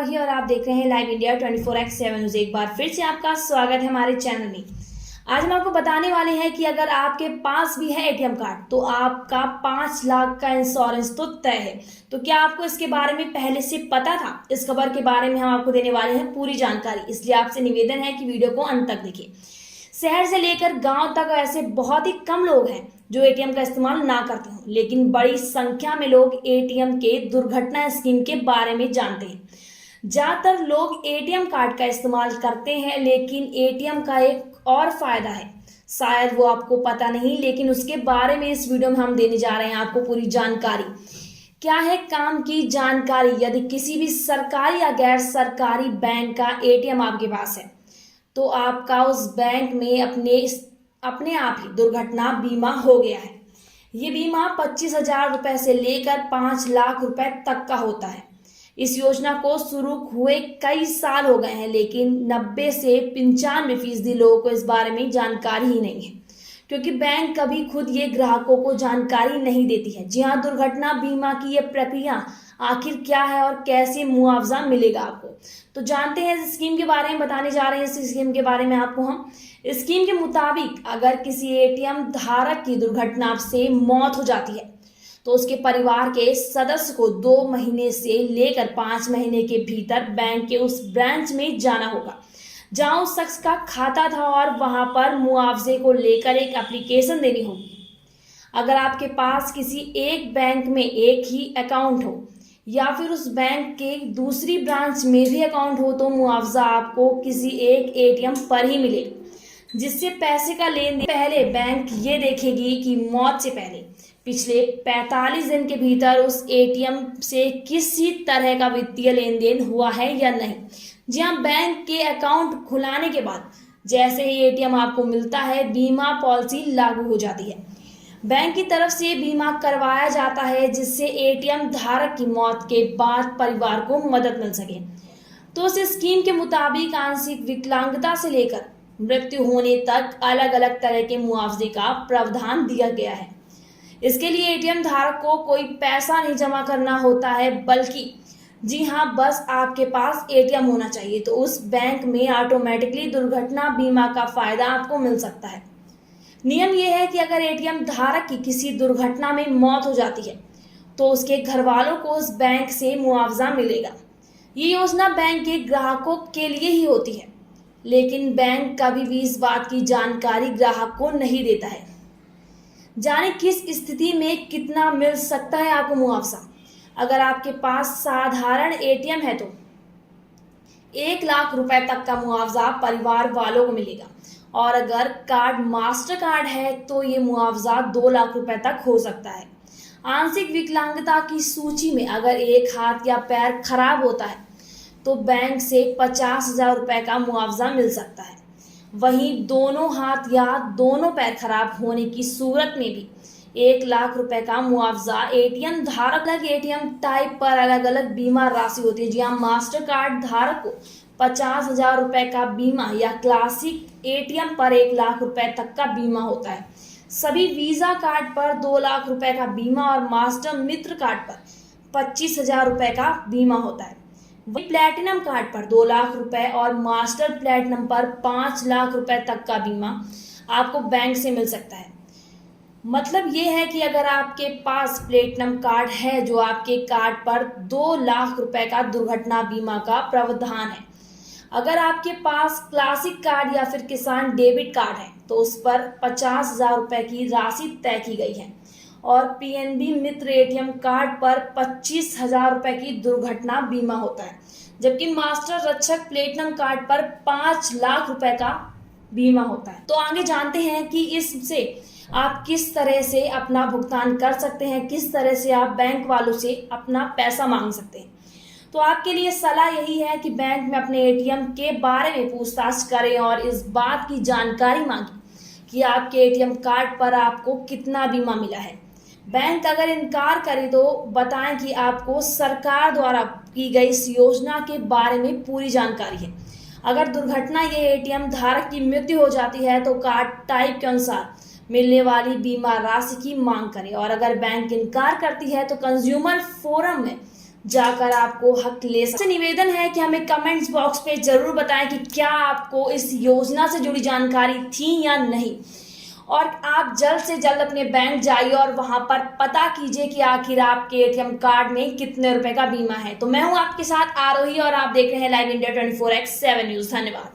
वही और आप देख रहे हैं लाइव इंडिया 24x7 न्यूज़। एक बार फिर से आपका स्वागत है हमारे चैनल में। आज हम आपको बताने वाले हैं कि अगर आपके पास भी है एटीएम कार्ड तो आपका 5 लाख का इंश्योरेंस तो तय है। तो क्या आपको इसके बारे में पहले से पता था? इस खबर के बारे में हम आपको देने वाले हैं पूरी जानकारी, इसलिए आपसे निवेदन है कि वीडियो को अंत तक देखिए। शहर से लेकर गांव तक ऐसे बहुत ही कम लोग हैं जो एटीएम का इस्तेमाल ना करते हों, लेकिन बड़ी संख्या में लोग एटीएम के दुर्घटना स्कीम के बारे में जानते हैं। ज्यादातर लोग एटीएम कार्ड का इस्तेमाल करते हैं, लेकिन एटीएम का एक और फायदा है, शायद वो आपको पता नहीं, लेकिन उसके बारे में इस वीडियो में हम देने जा रहे हैं आपको पूरी जानकारी। क्या है काम की जानकारी? यदि किसी भी सरकारी या गैर सरकारी बैंक का एटीएम आपके पास है तो आपका उस बैंक में अपने आप ही दुर्घटना बीमा हो गया है। ये बीमा 25,000 रुपए से लेकर 5 लाख रुपए तक का होता है। इस योजना को शुरू हुए कई साल हो गए हैं, लेकिन 90 से 95% लोगों को इस बारे में जानकारी ही नहीं है, क्योंकि बैंक कभी खुद ये ग्राहकों को जानकारी नहीं देती है। जी हाँ, दुर्घटना बीमा की ये प्रक्रिया आखिर क्या है और कैसे मुआवजा मिलेगा आपको, तो जानते हैं इस स्कीम के बारे में। बताने जा रहे हैं इस स्कीम के बारे में आपको हम। स्कीम के मुताबिक अगर किसी एटीएम धारक की दुर्घटना से मौत हो जाती है तो उसके परिवार के सदस्य को 2 महीने से लेकर 5 महीने के भीतर बैंक के उस ब्रांच में जाना होगा जहां उस शख्स का खाता था, और वहां पर मुआवजे को लेकर एक एप्लीकेशन देनी होगी। अगर आपके पास किसी एक बैंक में एक ही अकाउंट हो या फिर उस बैंक के दूसरी ब्रांच में भी अकाउंट हो तो मुआवजा आपको किसी एक एटीएम पर ही मिलेगा, जिससे पैसे का लेन देन पहले बैंक ये देखेगी कि मौत से पहले पिछले 45 दिन के भीतर उस एटीएम से किसी तरह का वित्तीय लेन देन हुआ है या नहीं। जी हाँ, बैंक के अकाउंट खुलाने के बाद जैसे ही एटीएम आपको मिलता है, बीमा पॉलिसी लागू हो जाती है। बैंक की तरफ से बीमा करवाया जाता है जिससे एटीएम धारक की मौत के बाद परिवार को मदद मिल सके। तो इस स्कीम के मुताबिक आंशिक विकलांगता से लेकर मृत्यु होने तक अलग अलग तरह के मुआवजे का प्रावधान दिया गया है। इसके लिए एटीएम धारक को कोई पैसा नहीं जमा करना होता है, बल्कि जी हाँ, बस आपके पास एटीएम होना चाहिए तो उस बैंक में ऑटोमेटिकली दुर्घटना बीमा का फायदा आपको मिल सकता है। नियम यह है कि अगर एटीएम धारक की किसी दुर्घटना में मौत हो जाती है तो उसके घर वालों को उस बैंक से मुआवजा मिलेगा। ये योजना बैंक के ग्राहकों के लिए ही होती है, लेकिन बैंक कभी भी इस बात की जानकारी ग्राहक को नहीं देता है। जाने किस स्थिति में कितना मिल सकता है आपको मुआवजा। अगर आपके पास साधारण एटीएम है तो 1 लाख रुपए तक का मुआवजा परिवार वालों को मिलेगा, और अगर कार्ड मास्टर कार्ड है तो ये मुआवजा 2 लाख रुपए तक हो सकता है। आंशिक विकलांगता की सूची में अगर एक हाथ या पैर खराब होता है तो बैंक से 50,000 रुपए का मुआवजा मिल सकता है। वहीं दोनों हाथ या दोनों पैर खराब होने की सूरत में भी 1 लाख रुपए का मुआवजा एटीएम धारक। अलग एटीएम टाइप पर अलग अलग बीमा राशि होती है। जी हाँ, मास्टर कार्ड धारक को 50,000 रुपए का बीमा या क्लासिक एटीएम पर 1 लाख रुपए तक का बीमा होता है। सभी वीजा कार्ड पर 2 लाख रुपए का बीमा और मास्टर मित्र कार्ड पर 25,000 रुपए का बीमा होता है। वही प्लैटिनम कार्ड पर 2 लाख रुपए और मास्टर प्लैटिनम पर 5 लाख रुपए तक का बीमा आपको बैंक से मिल सकता है। मतलब ये है कि अगर आपके पास प्लैटिनम कार्ड है जो आपके कार्ड पर 2 लाख रुपए का दुर्घटना बीमा का प्रावधान है। अगर आपके पास क्लासिक कार्ड या फिर किसान डेबिट कार्ड है तो उस पर 50,000 रुपए की राशि तय की गई है, और पीएनबी मित्र एटीएम कार्ड पर 25,000 रुपए की दुर्घटना बीमा होता है, जबकि मास्टर रक्षक प्लेटिनम कार्ड पर 5 लाख रुपए का बीमा होता है। तो आगे जानते हैं कि इससे आप किस तरह से अपना भुगतान कर सकते हैं, किस तरह से आप बैंक वालों से अपना पैसा मांग सकते हैं। तो आपके लिए सलाह यही है कि बैंक में अपने एटीएम के बारे में पूछताछ करें और इस बात की जानकारी मांगें कि आपके एटीएम कार्ड पर आपको कितना बीमा मिला है। बैंक अगर इनकार करे तो बताएं कि आपको सरकार द्वारा की गई इस योजना के बारे में पूरी जानकारी है। अगर दुर्घटना ये एटीएम धारक की मृत्यु हो जाती है तो कार्ड टाइप के अनुसार मिलने वाली बीमा राशि की मांग करें, और अगर बैंक इनकार करती है तो कंज्यूमर फोरम में जाकर आपको हक ले सकते हैं। निवेदन है कि हमें कमेंट्स बॉक्स पे जरूर बताएं कि क्या आपको इस योजना से जुड़ी जानकारी थी या नहीं, और आप जल्द से जल्द अपने बैंक जाइए और वहां पर पता कीजिए कि आखिर आपके एटीएम कार्ड में कितने रुपए का बीमा है। तो मैं हूं आपके साथ आरोही और आप देख रहे हैं लाइव इंडिया 24x7 न्यूज। धन्यवाद।